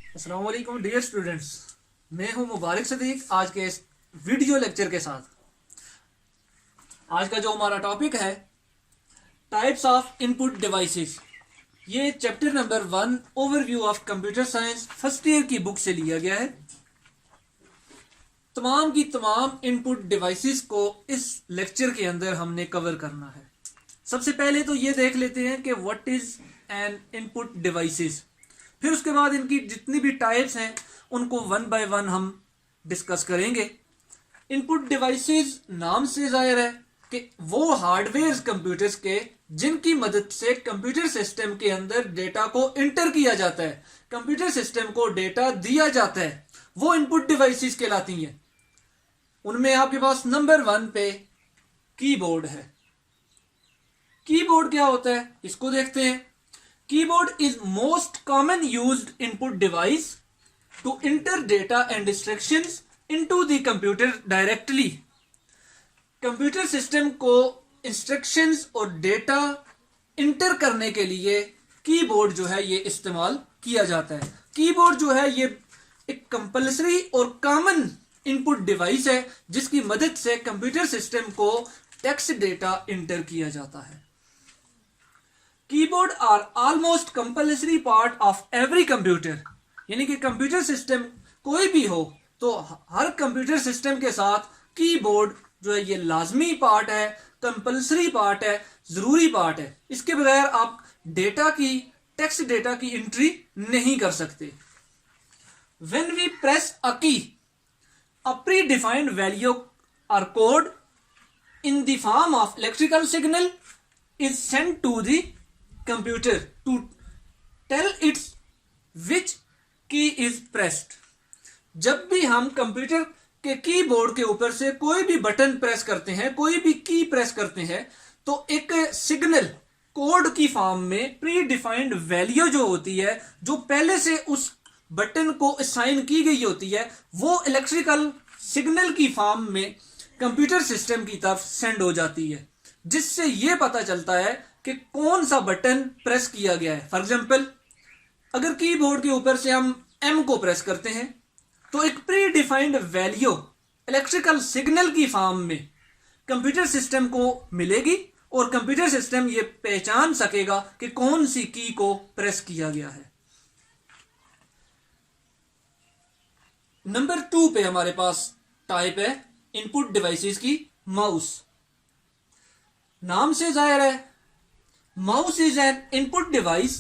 अस्सलाम वालेकुम dear students. मैं हूं मुबारक सदीक आज के इस वीडियो लेक्चर के साथ। आज का जो हमारा टॉपिक है टाइप्स ऑफ इनपुट डिवाइसेस। ये chapter number 1 overview of computer science first year की बुक से लिया गया है। तमाम की तमाम इनपुट डिवाइसेस को इस लेक्चर के अंदर हमने कवर करना है। सबसे पहले तो ये देख लेते हैं कि what is an input devices. फिर उसके बाद इनकी जितनी भी टाइप्स हैं उनको वन बाय वन हम डिस्कस करेंगे। इनपुट डिवाइसेस नाम से जाहिर है कि वो हार्डवेयर कंप्यूटर्स के जिनकी मदद से कंप्यूटर सिस्टम के अंदर डेटा को इंटर किया जाता है, कंप्यूटर सिस्टम को डेटा दिया जाता है, वो इनपुट डिवाइसेस कहलाती हैं। उनमें आपके पास नंबर 1 पे कीबोर्ड है। कीबोर्ड क्या होता है इसको देखते हैं। Keyboard is most common used input device to enter data and instructions into the computer directly। Computer system को इंस्ट्रक्शंस और डेटा इंटर करने के लिए कीबोर्ड जो है ये इस्तेमाल किया जाता है। कीबोर्ड जो है ये एक कंपल्सरी और कॉमन इनपुट डिवाइस है जिसकी मदद से कंप्यूटर सिस्टम को टेक्स्ट डेटा इंटर किया जाता है। Keyboard are almost compulsory part of every computer, यानी कि कंप्यूटर सिस्टम कोई भी हो तो हर कंप्यूटर सिस्टम के साथ कीबोर्ड जो है ये लाजमी पार्ट है, कंपल्सरी पार्ट है, जरूरी पार्ट है। इसके बगैर आप डेटा की टेक्स्ट डेटा की एंट्री नहीं कर सकते। व्हेन वी प्रेस अ की, अ प्री डिफाइंड वैल्यू और code in the form of electrical signal is sent to the computer to tell its which key is pressed। जब भी हम कंप्यूटर के कीबोर्ड के ऊपर से कोई भी बटन प्रेस करते हैं, कोई भी की प्रेस करते हैं, तो एक सिग्नल कोड की फॉर्म में प्री डिफाइंड वैल्यू जो होती है, जो पहले से उस बटन को असाइन की गई होती है, वो इलेक्ट्रिकल सिग्नल की फॉर्म में कंप्यूटर सिस्टम की तरफ सेंड हो जाती है, जिससे यह पता चलता है कि कौन सा बटन प्रेस किया गया है। फॉर एग्जांपल, अगर कीबोर्ड के ऊपर से हम एम को प्रेस करते हैं तो एक pre defined value electrical signal की फॉर्म में कंप्यूटर सिस्टम को मिलेगी और कंप्यूटर सिस्टम ये पहचान सकेगा कि कौन सी की को प्रेस किया गया है। नंबर 2 पे हमारे पास टाइप है इनपुट डिवाइसेस की माउस। नाम से जाहिर है mouse is an input device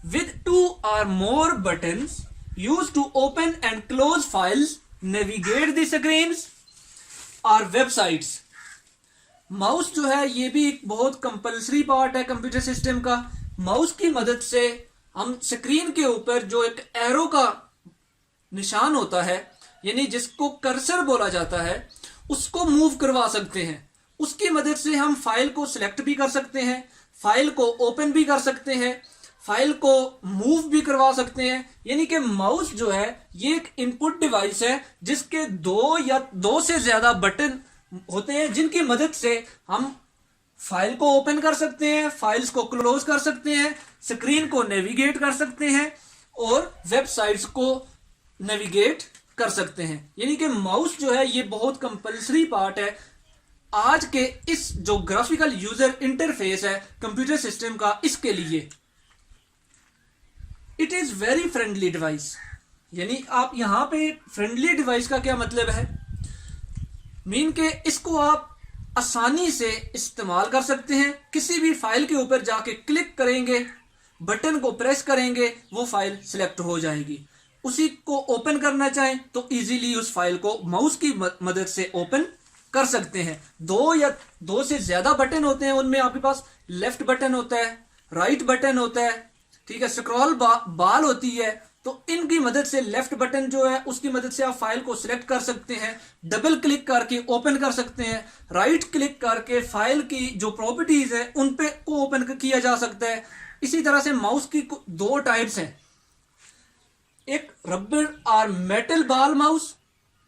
with 2 or more buttons used to open and close files, navigate the screens or websites। Mouse जो है ये भी एक बहुत कंपल्सरी पार्ट है कंप्यूटर सिस्टम का। माउस की मदद से हम स्क्रीन के ऊपर जो एक एरो का निशान होता है, यानी जिसको कर्सर बोला जाता है, उसको मूव करवा सकते हैं। उसकी मदद से हम फाइल को सिलेक्ट भी कर सकते हैं, फाइल को ओपन भी कर सकते हैं, फाइल को मूव भी करवा सकते हैं। यानी कि माउस जो है ये एक इनपुट डिवाइस है जिसके 2 या 2 से ज्यादा बटन होते हैं, जिनकी मदद से हम फाइल को ओपन कर सकते हैं, फाइल्स को क्लोज कर सकते हैं, स्क्रीन को नेविगेट कर सकते हैं और वेबसाइट्स को नेविगेट कर सकते हैं। यानी कि माउस जो है ये बहुत कंपल्सरी पार्ट है आज के इस जो ग्राफिकल यूजर इंटरफेस है कंप्यूटर सिस्टम का, इसके लिए। It is very friendly device. यानी आप यहां पे फ्रेंडली डिवाइस का क्या मतलब है, मीन के इसको आप आसानी से इस्तेमाल कर सकते हैं। किसी भी फाइल के ऊपर जाके क्लिक करेंगे, बटन को प्रेस करेंगे, वो फाइल सिलेक्ट हो जाएगी। उसी को ओपन करना चाहें तो इजीली उस फाइल को माउस की मदद से ओपन कर सकते हैं। 2 या 2 से ज्यादा बटन होते हैं, उनमें आपके पास लेफ्ट बटन होता है, राइट बटन होता है, ठीक है, स्क्रॉल बाल होती है। तो इनकी मदद से लेफ्ट बटन जो है उसकी मदद से आप फाइल को सिलेक्ट कर सकते हैं, डबल क्लिक करके ओपन कर सकते हैं, राइट क्लिक करके फाइल की जो प्रॉपर्टीज है उन पे को ओपन किया जा सकता है। इसी तरह से माउस की 2 टाइप्स हैं, एक रबर और मेटल बॉल माउस,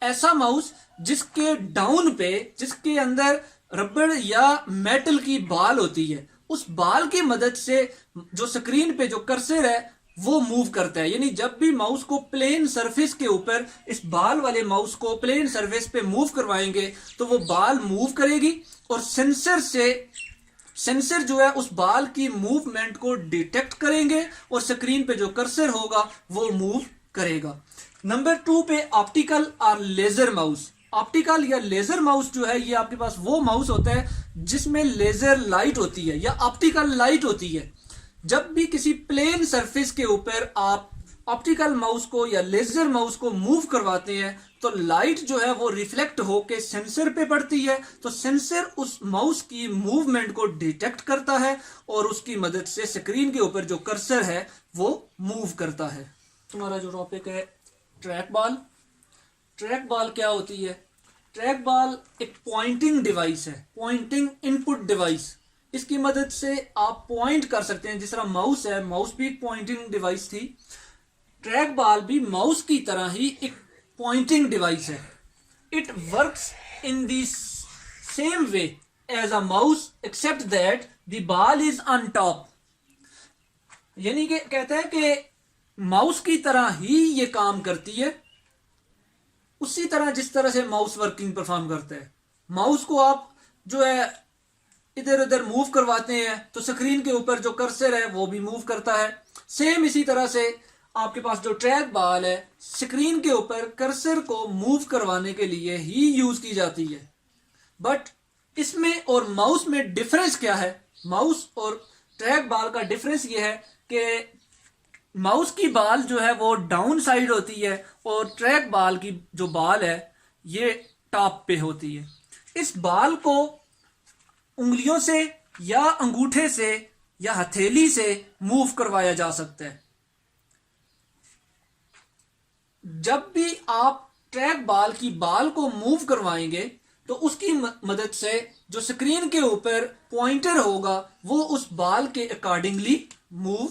ऐसा माउस जिसके डाउन पे, जिसके अंदर रबर या मेटल की बाल होती है, उस बाल की मदद से जो स्क्रीन पे जो कर्सर है वो मूव करता है। यानी जब भी माउस को प्लेन सरफेस के ऊपर इस बाल वाले माउस को प्लेन सरफेस पे मूव करवाएंगे तो वो बाल मूव करेगी और सेंसर जो है उस बाल की मूवमेंट को डिटेक्ट करेंगे और स्क्रीन पे जो कर्सर होगा वो मूव करेगा। नंबर 2 पे ऑप्टिकल और लेजर माउस। ऑप्टिकल या लेजर माउस जो है ये आपके पास वो माउस होता है जिसमें लेजर लाइट होती है या ऑप्टिकल लाइट होती है। जब भी किसी प्लेन सरफेस के ऊपर आप ऑप्टिकल माउस को या लेजर माउस को मूव करवाते हैं तो लाइट जो है वो रिफ्लेक्ट होके सेंसर पे पड़ती है, तो सेंसर उस माउस की मूवमेंट को डिटेक्ट करता है और उसकी मदद से स्क्रीन के ऊपर जो कर्सर है वो मूव करता है। तुम्हारा जो टॉपिक है ट्रैक बॉल। ट्रैक बॉल क्या होती है? ट्रैक बॉल एक पॉइंटिंग डिवाइस है, पॉइंटिंग इनपुट डिवाइस। इसकी मदद से आप पॉइंट कर सकते हैं। जिस तरह माउस है, माउस भी एक पॉइंटिंग डिवाइस थी, ट्रैक बॉल भी माउस की तरह ही एक पॉइंटिंग डिवाइस है। It works in the same way as a mouse except that the ball is on top. यानी कि कहता है कि माउस की तरह ही ये काम करती है, उसी तरह जिस तरह से माउस वर्किंग परफॉर्म करता है। माउस को आप जो है इधर उधर मूव करवाते हैं तो स्क्रीन के ऊपर जो कर्सर है वो भी मूव करता है। सेम इसी तरह से आपके पास जो ट्रैक बॉल है स्क्रीन के ऊपर कर्सर को मूव करवाने के लिए ही यूज की जाती है। बट इसमें और माउस में डिफरेंस क्या है? माउस और ट्रैक बॉल का डिफरेंस ये है कि माउस की बाल जो है वो डाउन साइड होती है और ट्रैक बॉल की जो बाल है ये टॉप पे होती है। इस बाल को उंगलियों से या अंगूठे से या हथेली से मूव करवाया जा सकता है। जब भी आप ट्रैक बॉल की बाल को मूव करवाएंगे तो उसकी मदद से जो स्क्रीन के ऊपर पॉइंटर होगा वो उस बाल के अकॉर्डिंगली मूव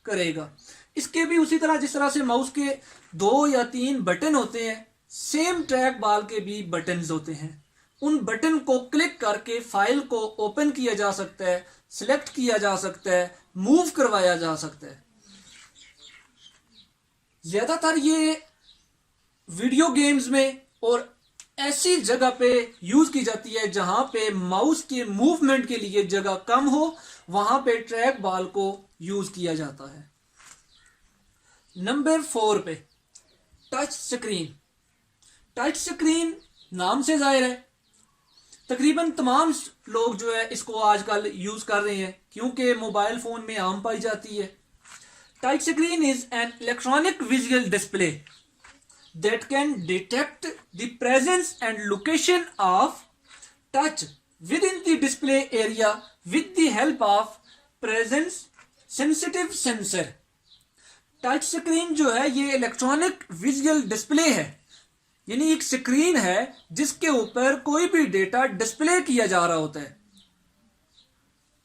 करेगा। इसके भी उसी तरह जिस तरह से माउस के 2 या 3 बटन होते हैं, सेम ट्रैक बॉल के भी बटन्स होते हैं। उन बटन को क्लिक करके फाइल को ओपन किया जा सकता है, सिलेक्ट किया जा सकता है, मूव करवाया जा सकता है। ज्यादातर ये वीडियो गेम्स में और ऐसी जगह पे यूज की जाती है जहां पे माउस के मूवमेंट के लिए जगह कम हो, वहां पे ट्रैक बॉल को यूज किया जाता है। नंबर 4 पे टच स्क्रीन। टच स्क्रीन नाम से जाहिर है तकरीबन तमाम लोग जो है इसको आजकल यूज कर रहे हैं क्योंकि मोबाइल फोन में आम पाई जाती है। Touch screen is an electronic visual display that can detect the presence and location of touch within the display area with the help of presence sensitive sensor। Touch screen जो है ये electronic visual display है, यानी एक screen है जिसके ऊपर कोई भी डेटा डिस्प्ले किया जा रहा होता है।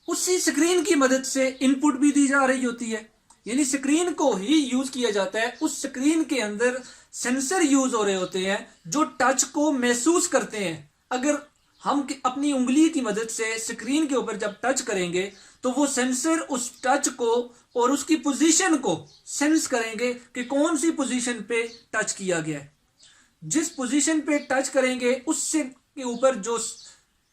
उसी स्क्रीन की मदद से इनपुट भी दी जा रही होती है, यानी स्क्रीन को ही यूज किया जाता है। उस स्क्रीन के अंदर सेंसर यूज हो रहे होते हैं जो टच को महसूस करते हैं। अगर हम अपनी उंगली की मदद से स्क्रीन के ऊपर जब टच करेंगे तो वो सेंसर उस टच को और उसकी पोजीशन को सेंस करेंगे कि कौन सी पोजीशन पे टच किया गया है। जिस पोजीशन पे टच करेंगे उससे के ऊपर जो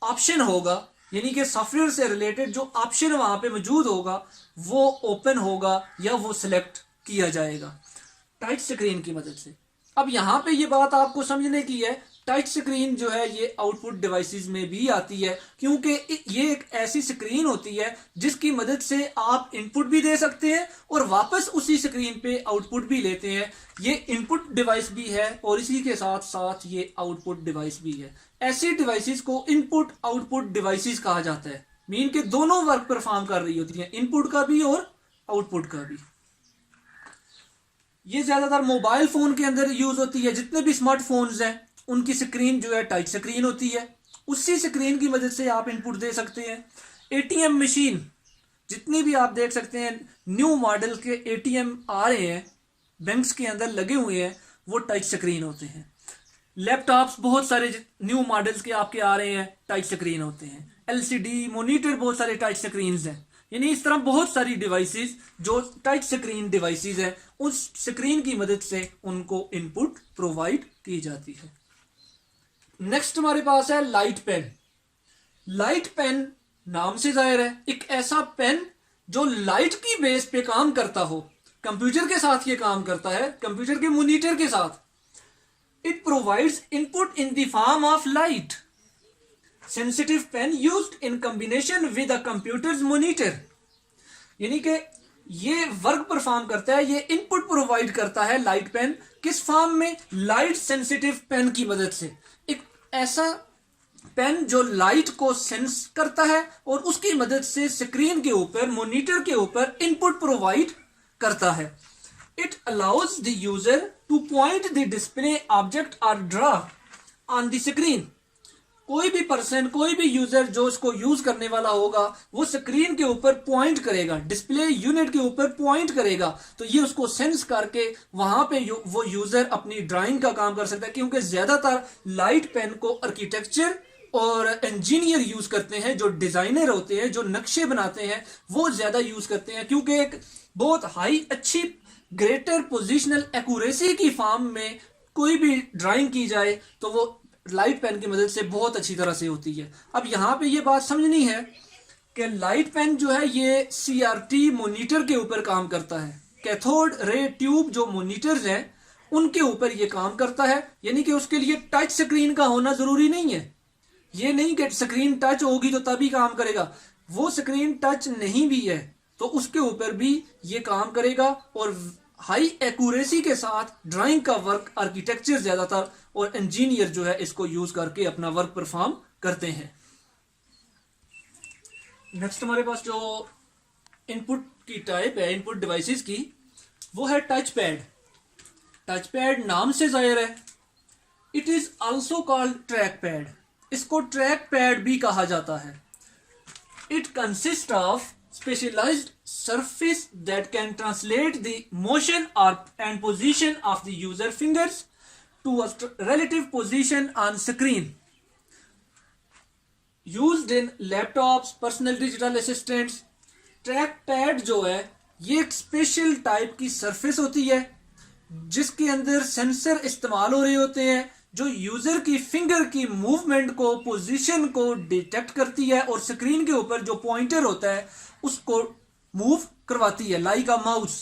ऑप्शन होगा, यानी कि सॉफ्टवेयर से रिलेटेड जो ऑप्शन वहां पे मौजूद होगा वो ओपन होगा या वो सिलेक्ट किया जाएगा टच स्क्रीन की मदद से। अब यहां पे ये बात आपको समझने की है, टच स्क्रीन जो है ये आउटपुट डिवाइसेस में भी आती है क्योंकि ये एक ऐसी स्क्रीन होती है जिसकी मदद से आप इनपुट भी दे सकते हैं और वापस उसी स्क्रीन पे आउटपुट भी लेते हैं। ये इनपुट डिवाइस भी है और इसी के साथ साथ ये आउटपुट डिवाइस भी है। ऐसी डिवाइसेस को इनपुट आउटपुट डिवाइसेस कहा जाता है, मीन के दोनों वर्क परफॉर्म कर रही होती हैं, इनपुट का भी और आउटपुट का भी। ये ज्यादातर मोबाइल फोन के अंदर यूज होती है। जितने भी स्मार्टफोन्स हैं उनकी स्क्रीन जो है टच स्क्रीन होती है, उसी स्क्रीन की मदद से आप इनपुट दे सकते हैं। एटीएम मशीन जितनी भी आप देख सकते हैं, न्यू मॉडल के एटीएम आ रहे हैं बैंक्स के अंदर लगे हुए हैं, वो टच स्क्रीन होते हैं। लैपटॉप्स बहुत सारे न्यू मॉडल्स के आपके आ रहे हैं, टच स्क्रीन होते हैं। एलसीडी मॉनिटर बहुत सारे टच स्क्रीन हैं। यानी इस तरह बहुत सारी डिवाइसेस जो टच स्क्रीन डिवाइसेस हैं, उस स्क्रीन की मदद से उनको इनपुट प्रोवाइड की जाती है। नेक्स्ट हमारे पास है लाइट पेन। लाइट पेन नाम से जाहिर है एक ऐसा पेन जो लाइट की बेस पे काम करता हो, कंप्यूटर के साथ ये काम करता है, कंप्यूटर के मॉनिटर के साथ। It provides input in the form of light. Sensitive pen used in combination with a computer's monitor. यानी कि ये वर्क परफॉर्म करता है, ये इनपुट प्रोवाइड करता है लाइट पेन, किस फॉर्म में? लाइट सेंसिटिव पेन की मदद से। एक ऐसा पेन जो लाइट को सेंस करता है और उसकी मदद से स्क्रीन के ऊपर, मॉनिटर के ऊपर इनपुट प्रोवाइड करता है। It allows the user two point the display object और ड्रा ऑन द स्क्रीन। कोई भी पर्सन, कोई भी यूजर जो इसको यूज करने वाला होगा, वो स्क्रीन के ऊपर पॉइंट करेगा, डिस्प्ले यूनिट के ऊपर पॉइंट करेगा, तो ये उसको सेंस करके वहां पे वो यूजर अपनी ड्राइंग का काम कर सकता है। क्योंकि ज्यादातर लाइट पेन को आर्किटेक्चर और इंजीनियर यूज करते हैं, जो डिजाइनर होते हैं, जो नक्शे बनाते हैं, वो ज्यादा यूज करते हैं। क्योंकि एक बहुत हाई, अच्छी, ग्रेटर पोजिशनल एक्यूरेसी की फॉर्म में कोई भी ड्राइंग की जाए तो वो लाइट पेन की मदद से बहुत अच्छी तरह से होती है। अब यहां पे ये बात समझनी है कि लाइट पेन जो है ये सीआरटी मॉनिटर के ऊपर काम करता है। कैथोड रे ट्यूब जो मॉनिटर्स हैं उनके ऊपर ये काम करता है। यानी कि उसके लिए टच स्क्रीन का होना जरूरी नहीं है। ये नहीं कि स्क्रीन टच होगी तो तभी काम करेगा, वो स्क्रीन टच नहीं भी है तो उसके ऊपर भी ये काम करेगा। और हाई एक्यूरेसी के साथ ड्राइंग का वर्क आर्किटेक्चर ज्यादातर और इंजीनियर जो है इसको यूज करके अपना वर्क परफॉर्म करते हैं। नेक्स्ट हमारे पास जो इनपुट की टाइप है, इनपुट डिवाइसेस की, वो है टच पैड। टच पैड नाम से जाहिर है। It is also called track pad. इसको ट्रैक पैड भी कहा जाता है। It consist of specialized surface that can translate the motion or and position of the user fingers to a relative position on screen. Used in laptops, personal digital assistants. Track pad जो है ये एक special type की surface होती है जिसके अंदर sensor इस्तेमाल हो रहे होते हैं, जो यूजर की फिंगर की मूवमेंट को, पोजीशन को डिटेक्ट करती है और स्क्रीन के ऊपर जो पॉइंटर होता है उसको मूव करवाती है। लाइक अ माउस,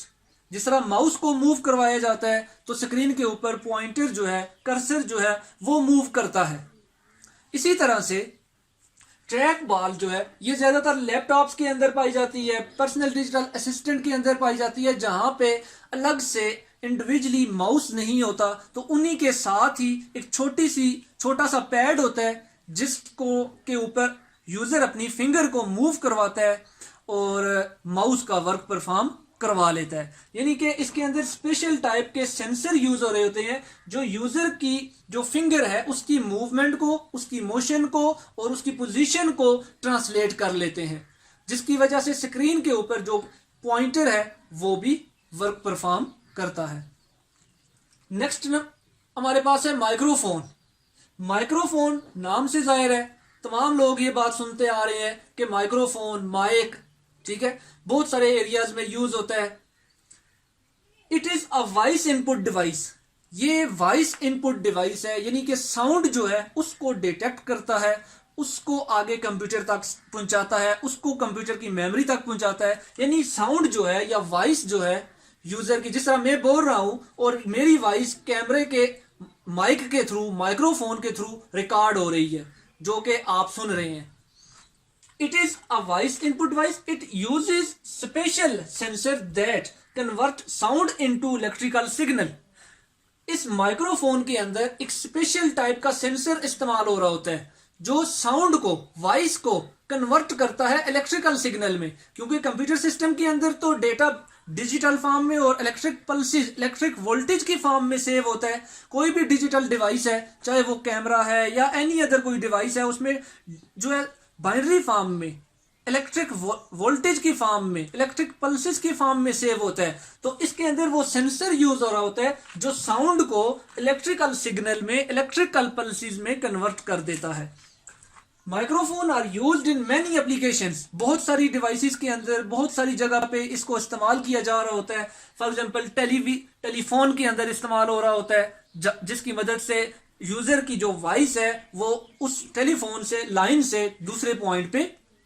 जिस तरह माउस को मूव करवाया जाता है तो स्क्रीन के ऊपर पॉइंटर जो है, कर्सर जो है, वो मूव करता है। इसी तरह से ट्रैक बॉल जो है ये ज्यादातर लैपटॉप्स के अंदर पाई जाती है, पर्सनल डिजिटल असिस्टेंट के अंदर पाई जाती है, जहां पे अलग से इंडिविजुअली माउस नहीं होता, तो उन्हीं के साथ ही एक छोटा सा पैड होता है जिसको के ऊपर यूजर अपनी फिंगर को मूव करवाता है और माउस का वर्क परफॉर्म करवा लेता है। यानी कि इसके अंदर स्पेशल टाइप के सेंसर यूज हो रहे होते हैं जो यूजर की जो फिंगर है उसकी मूवमेंट को, उसकी मोशन को और उसकी पोजीशन को ट्रांसलेट कर लेते हैं, जिसकी वजह से स्क्रीन के ऊपर जो पॉइंटर है वो भी वर्क परफॉर्म करता है। नेक्स्ट हमारे पास है माइक्रोफोन। माइक्रोफोन नाम से जाहिर है, तमाम लोग ये बात सुनते आ रहे हैं कि माइक्रोफोन, माइक, ठीक है, बहुत सारे एरियाज में यूज होता है। It is a voice input device. ये वॉइस इनपुट डिवाइस है, यानी कि साउंड जो है उसको डिटेक्ट करता है, उसको आगे कंप्यूटर तक पहुंचाता है, उसको कंप्यूटर की मेमोरी तक पहुंचाता है। यानी साउंड जो है या वॉइस जो है यूजर की, जिस तरह मैं बोल रहा हूं और मेरी वॉइस कैमरे के माइक के थ्रू, माइक्रोफोन के थ्रू रिकॉर्ड हो रही है जो कि आप सुन रहे हैं। It is a voice input device. It uses special sensor that convert sound into electrical signal. इस माइक्रोफोन के अंदर एक स्पेशल टाइप का सेंसर इस्तेमाल हो रहा होता है जो साउंड को, वॉइस को कन्वर्ट करता है इलेक्ट्रिकल सिग्नल में। क्योंकि कंप्यूटर सिस्टम के अंदर तो डेटा डिजिटल फॉर्म में और इलेक्ट्रिक पल्सेस, इलेक्ट्रिक वोल्टेज की फॉर्म में सेव होता है। कोई भी डिजिटल डिवाइस है, चाहे वो कैमरा है या एनी अदर कोई डिवाइस है, उसमें जो है बाइनरी फॉर्म में, इलेक्ट्रिक वोल्टेज की फॉर्म में, इलेक्ट्रिक पल्सेस की फॉर्म में सेव होता है। तो इसके अंदर वो सेंसर यूज हो रहा होता है जो साउंड को इलेक्ट्रिकल सिग्नल में, इलेक्ट्रिकल पल्सेस में कन्वर्ट कर देता है। Microphone are used in many applications, बहुत सारी डिवाइसेस के अंदर बहुत सारी जगह पे इसको इस्तेमाल किया जा रहा होता है। फॉर एग्जांपल टेलीफोन के अंदर इस्तेमाल हो रहा होता है, जिसकी मदद से यूजर की जो वॉइस है वो उस टेलीफोन से लाइन से दूसरे पॉइंट पे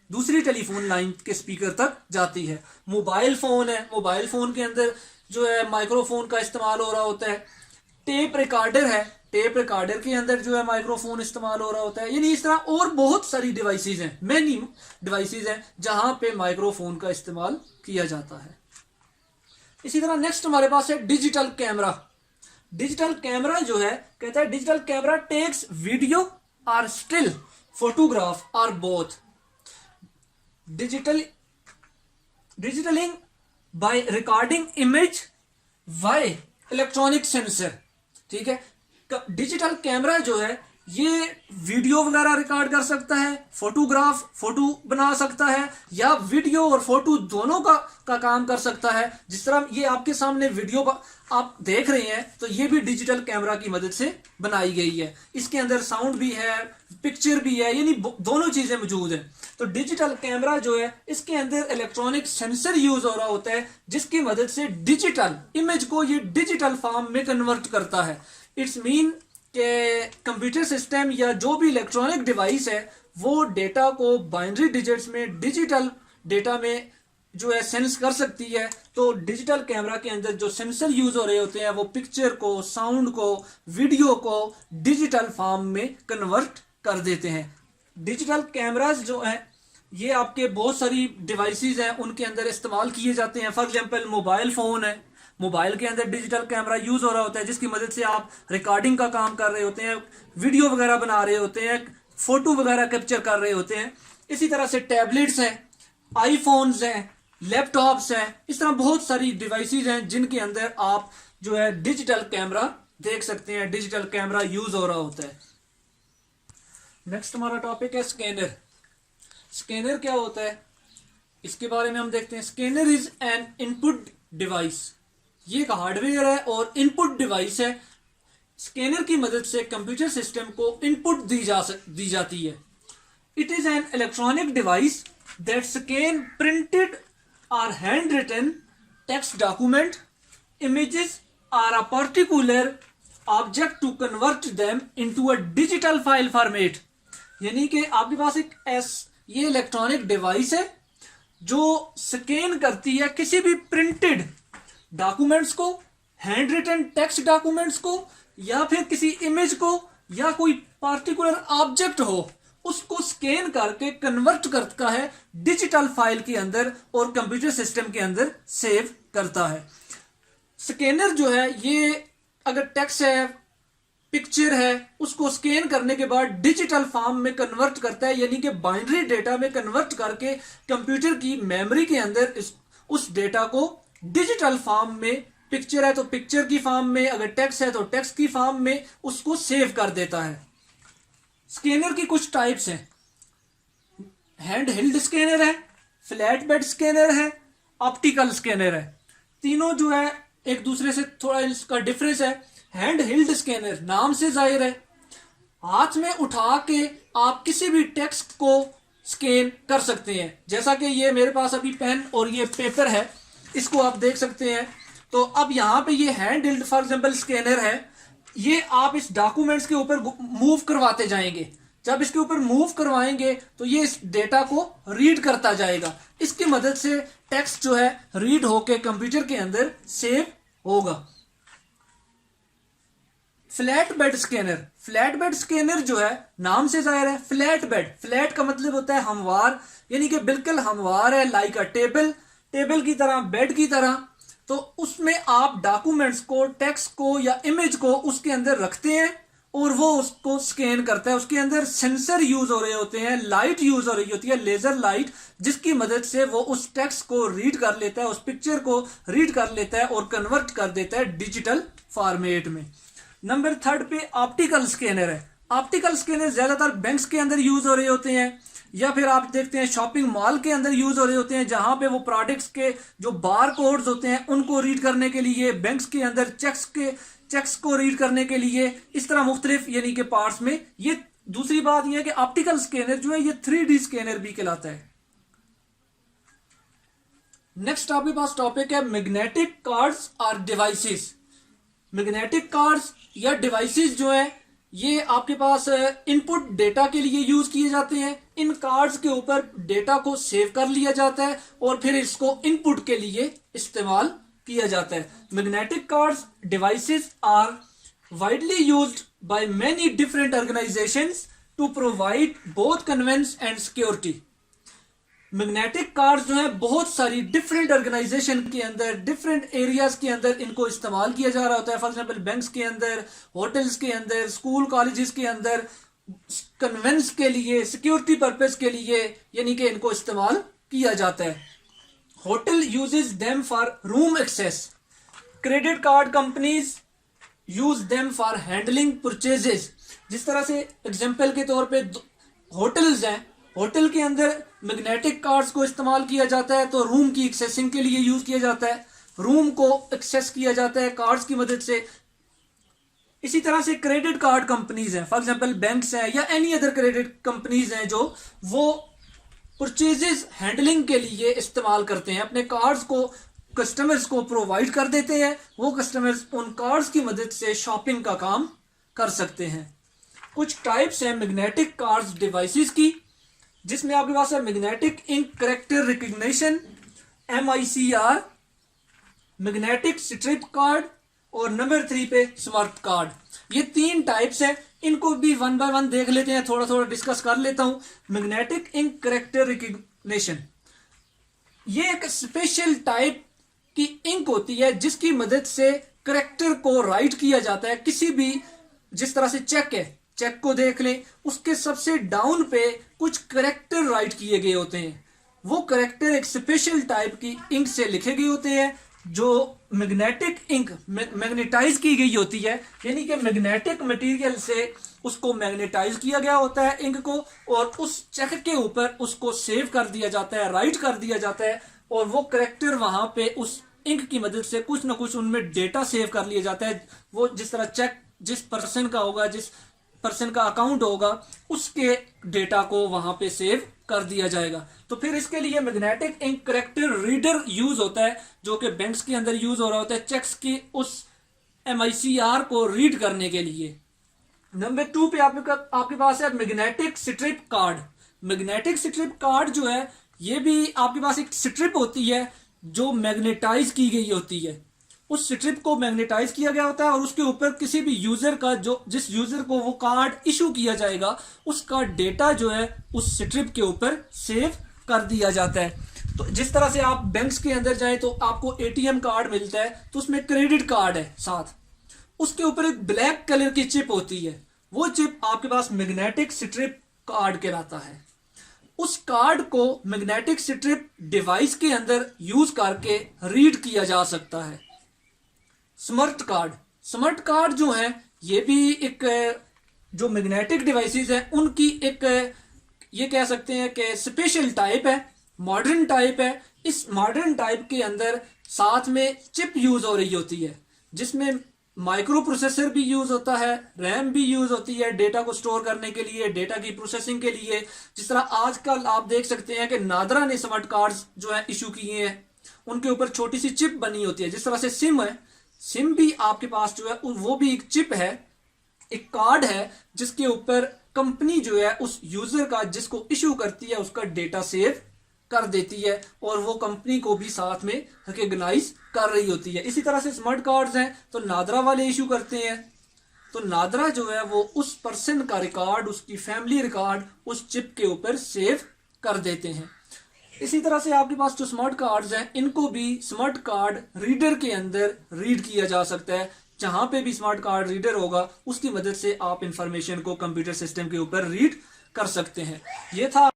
दूसरी टेलीफोन लाइन के स्पीकर तक जाती है। मोबाइल फोन है, मोबाइल फोन के अंदर जो है माइक्रोफोन का इस्तेमाल हो रहा होता है। टेप रिकॉर्डर है, टेप रिकॉर्डर के अंदर जो है माइक्रोफोन इस्तेमाल हो रहा होता है। यानी इस तरह और बहुत सारी डिवाइसेस हैं, मैनी डिवाइसेस हैं जहां पे माइक्रोफोन का इस्तेमाल किया जाता है। इसी तरह नेक्स्ट हमारे पास है डिजिटल कैमरा। डिजिटल कैमरा जो है कहता है डिजिटल कैमरा टेक्स वीडियो और स्टिल फोटोग्राफ और both digitizing by recording image by electronic sensor. ठीक है, डिजिटल कैमरा जो है ये वीडियो वगैरह रिकॉर्ड कर सकता है, फोटो बना सकता है, या वीडियो और फोटो दोनों का काम कर सकता है। जिस तरह ये आपके सामने वीडियो आप देख रहे हैं तो ये भी डिजिटल कैमरा की मदद से बनाई गई है। इसके अंदर साउंड भी है, पिक्चर भी है, यानी दोनों चीजें मौजूद हैं। तो डिजिटल कैमरा जो है इसके अंदर इलेक्ट्रॉनिक सेंसर यूज हो रहा होता है, जिसकी मदद से डिजिटल इमेज को ये डिजिटल फॉर्म में कन्वर्ट करता है। इट्स मीन कि कंप्यूटर सिस्टम या जो भी इलेक्ट्रॉनिक डिवाइस है वो डेटा को बाइनरी डिजिट्स में डिजिटल डेटा में जो है सेंस कर सकती है। तो डिजिटल कैमरा के अंदर जो सेंसर यूज हो रहे होते हैं वो पिक्चर को, साउंड को, वीडियो को डिजिटल फॉर्म में कन्वर्ट कर देते हैं। डिजिटल कैमरास जो हैं ये आपके बहुत सारी डिवाइसेस हैं उनके अंदर इस्तेमाल किए जाते हैं। फॉर एग्जांपल मोबाइल फोन है, मोबाइल के अंदर डिजिटल कैमरा यूज हो रहा होता है, जिसकी मदद से आप रिकॉर्डिंग का काम कर रहे होते हैं, वीडियो वगैरह बना रहे होते हैं, फोटो वगैरह कैप्चर कर रहे होते हैं। इसी तरह से टैबलेट्स हैं, आईफोन्स हैं, लैपटॉप्स हैं, इस तरह बहुत सारी डिवाइसेस हैं जिनके अंदर आप जो है डिजिटल कैमरा देख सकते हैं, डिजिटल कैमरा यूज हो रहा होता है। नेक्स्ट हमारा टॉपिक है स्कैनर। स्कैनर क्या होता है इसके बारे में हम देखते हैं। Scanner is an input device, ये एक हार्डवेयर है और इनपुट डिवाइस है। स्कैनर की मदद से कंप्यूटर सिस्टम को इनपुट दी जाती है। It is an electronic device that scan printed और handwritten text document, images और a particular object to convert them into a digital file format. यानी कि आपके पास ये इलेक्ट्रॉनिक डिवाइस है जो स्कैन करती है किसी भी प्रिंटेड डॉक्यूमेंट्स को, हैंड रिटन टेक्स्ट डॉक्यूमेंट्स को, या फिर किसी इमेज को, या कोई पार्टिकुलर ऑब्जेक्ट हो, उसको स्कैन करके कन्वर्ट करता है डिजिटल फाइल के अंदर और कंप्यूटर सिस्टम के अंदर सेव करता है। स्कैनर जो है ये अगर टेक्स्ट है, पिक्चर है, उसको स्कैन करने के बाद डिजिटल फॉर्म में कन्वर्ट करता है, यानी कि बाइनरी डेटा में कन्वर्ट करके कंप्यूटर की मेमोरी के अंदर उस डेटा को डिजिटल फॉर्म में, पिक्चर है तो पिक्चर की फॉर्म में, अगर टेक्स्ट है तो टेक्स्ट की फॉर्म में उसको सेव कर देता है। स्कैनर की कुछ टाइप्स हैं। हैंड हेल्ड स्कैनर है, फ्लैट बेड स्कैनर है, ऑप्टिकल स्कैनर है। तीनों जो है एक दूसरे से थोड़ा इसका डिफरेंस है। हैंड हेल्ड स्कैनर नाम से जाहिर है, हाथ में उठा के आप किसी भी टेक्स्ट को स्कैन कर सकते हैं। जैसा कि ये मेरे पास अभी पेन और ये पेपर है, इसको आप देख सकते हैं। तो अब यहाँ पे ये hand held for example scanner है, ये आप इस डॉक्यूमेंट्स के ऊपर मूव करवाते जाएंगे। जब इसके ऊपर मूव करवाएंगे तो ये इस डेटा को रीड करता जाएगा। इसकी मदद से टेक्स्ट जो है रीड होके कंप्यूटर के अंदर सेव होगा। Flat bed scanner, flat bed scanner जो है नाम से जाहिर है, फ्लैट बेड, फ्लैट का मतलब होता है हमवार, यानी कि बिल्कुल हमवार है, लाइक अ टेबल की तरह, बेड की तरह। तो उसमें आप डॉक्यूमेंट्स को, टेक्स्ट को या इमेज को उसके अंदर रखते हैं और वो उसको स्कैन करता है। उसके अंदर सेंसर यूज हो रहे होते हैं, लाइट यूज हो रही होती है, लेजर लाइट, जिसकी मदद से वो उस टेक्स्ट को रीड कर लेता है, उस पिक्चर को रीड कर लेता है और कन्वर्ट कर देता है डिजिटल फॉर्मेट में। नंबर 3 पे ऑप्टिकल स्कैनर है। ऑप्टिकल स्कैनर ज्यादातर बैंक्स के अंदर यूज हो रहे होते हैं, या फिर आप देखते हैं शॉपिंग मॉल के अंदर यूज हो रहे होते हैं, जहां पे वो प्रोडक्ट्स के जो बार कोड्स होते हैं उनको रीड करने के लिए, बैंक्स के अंदर चेक्स को रीड करने के लिए, इस तरह मुख्तलिफ यानी कि पार्ट्स में ये दूसरी बात यह है कि ऑप्टिकल स्कैनर जो है ये 3D स्कैनर भी कहलाता है। नेक्स्ट आपके पास टॉपिक है मैग्नेटिक कार्ड्स और डिवाइसेस। मैग्नेटिक कार्ड्स या डिवाइसेस जो है ये आपके पास इनपुट डेटा के लिए यूज किए जाते हैं। इन कार्ड्स के ऊपर डेटा को सेव कर लिया जाता है और फिर इसको इनपुट के लिए इस्तेमाल किया जाता है। Magnetic cards devices are widely used by many different organisations to provide both convenience and security. Magnetic cards जो है बहुत सारी डिफरेंट ऑर्गेनाइजेशन के अंदर, डिफरेंट एरियाज के अंदर इनको इस्तेमाल किया जा रहा होता है। फॉर एग्जांपल बैंक्स के अंदर, होटल्स के अंदर, स्कूल कॉलेजेस के अंदर, कन्वेंस के लिए, सिक्योरिटी पर्पस के लिए, यानी कि इनको इस्तेमाल किया जाता है। Hotel uses them for room access. Credit card companies use them for handling purchases. जिस तरह से एग्जाम्पल के तौर पे होटल्स हैं, होटल के अंदर मैग्नेटिक कार्ड्स को इस्तेमाल किया जाता है तो रूम की एक्सेसिंग के लिए यूज किया जाता है, रूम को एक्सेस किया जाता है कार्ड्स की मदद से। इसी तरह से क्रेडिट कार्ड कंपनीज हैं, फॉर एग्जांपल बैंक्स हैं या एनी अदर क्रेडिट कंपनीज हैं जो वो परचेजेस हैंडलिंग के लिए इस्तेमाल करते हैं, अपने कार्ड्स को कस्टमर्स को प्रोवाइड कर देते हैं। वो कस्टमर्स उन कार्ड्स की मदद से शॉपिंग का काम कर सकते हैं। कुछ टाइप्स हैं मैग्नेटिक कार्ड्स डिवाइसेस की, जिसमें आपके पास है magnetic ink character recognition MICR, magnetic strip card और नंबर 3 पे स्मार्ट कार्ड। ये 3 टाइप्स हैं, इनको भी वन बाय वन देख लेते हैं, थोड़ा थोड़ा डिस्कस कर लेता हूं। मैग्नेटिक इंक कैरेक्टर रिकग्निशन ये एक स्पेशल टाइप की इंक होती है जिसकी मदद से कैरेक्टर को राइट किया जाता है। किसी भी, जिस तरह से चेक है, चेक को देख लें, उसके सबसे डाउन पे कुछ कैरेक्टर राइट किए गए होते हैं। वो कैरेक्टर एक स्पेशल टाइप की इंक से लिखे गए होते हैं जो मैग्नेटिक इंक मैग्नेटाइज की गई होती है, यानी कि मैग्नेटिक मटेरियल से उसको मैग्नेटाइज किया गया होता है इंक को, और उस चेक के ऊपर उसको सेव कर दिया जाता है, राइट कर दिया जाता है, और वो कैरेक्टर वहां पे उस इंक की मदद से कुछ ना कुछ उनमें डेटा सेव कर लिया जाता है। वो जिस तरह चेक जिस पर्सन का होगा, जिस पर्सन का अकाउंट होगा, उसके डेटा को वहां पे सेव कर दिया जाएगा। तो फिर इसके लिए magnetic ink character reader use होता है, जो कि बैंक्स के अंदर यूज हो रहा होता है चेक्स की उस MICR को रीड करने के लिए। नंबर 2 पे आपके पास है magnetic strip card. Magnetic strip card जो है ये भी आपके पास एक स्ट्रिप होती है जो मैग्नेटाइज की गई होती है। उस स्ट्रिप को मैग्नेटाइज किया गया होता है और उसके ऊपर किसी भी यूजर का, जो जिस यूजर को वो कार्ड इशू किया जाएगा, उसका डेटा जो है उस स्ट्रिप के ऊपर सेव कर दिया जाता है। तो जिस तरह से आप बैंक्स के अंदर जाएं तो आपको ATM कार्ड मिलता है, तो उसमें क्रेडिट कार्ड है साथ, उसके ऊपर एक ब्लैक कलर की चिप होती है, वो चिप आपके पास मैग्नेटिक स्ट्रिप कार्ड कहलाता है। उस कार्ड को मैग्नेटिक स्ट्रिप डिवाइस के अंदर यूज करके रीड किया जा सकता है। स्मार्ट कार्ड, स्मार्ट कार्ड जो है ये भी एक जो मैग्नेटिक डिवाइसेस है उनकी एक, ये कह सकते हैं कि स्पेशल टाइप है, मॉडर्न टाइप है। इस मॉडर्न टाइप के अंदर साथ में चिप यूज हो रही होती है, जिसमें माइक्रो प्रोसेसर भी यूज होता है, रैम भी यूज होती है डेटा को स्टोर करने के लिए, डेटा की प्रोसेसिंग के लिए। जिस तरह आजकल आप देख सकते हैं कि नादरा ने स्मार्ट कार्ड्स जो है इशू किए हैं, उनके ऊपर छोटी सी चिप बनी होती है। जिस तरह से सिम है, सिम भी आपके पास जो है वो भी एक चिप है, एक कार्ड है जिसके ऊपर कंपनी जो है उस यूजर का जिसको इशू करती है उसका डेटा सेव कर देती है और वो कंपनी को भी साथ में रिकॉग्नाइज कर रही होती है। इसी तरह से स्मार्ट कार्ड्स हैं तो नादरा वाले इशू करते हैं, तो नादरा जो है वो उस पर्सन का रिकॉर्ड, उसकी फैमिली रिकॉर्ड उस चिप के ऊपर सेव कर देते हैं। इसी तरह से आपके पास जो स्मार्ट कार्ड्स हैं इनको भी स्मार्ट कार्ड रीडर के अंदर रीड किया जा सकता है। जहां पे भी स्मार्ट कार्ड रीडर होगा उसकी मदद से आप इंफॉर्मेशन को कंप्यूटर सिस्टम के ऊपर रीड कर सकते हैं। ये था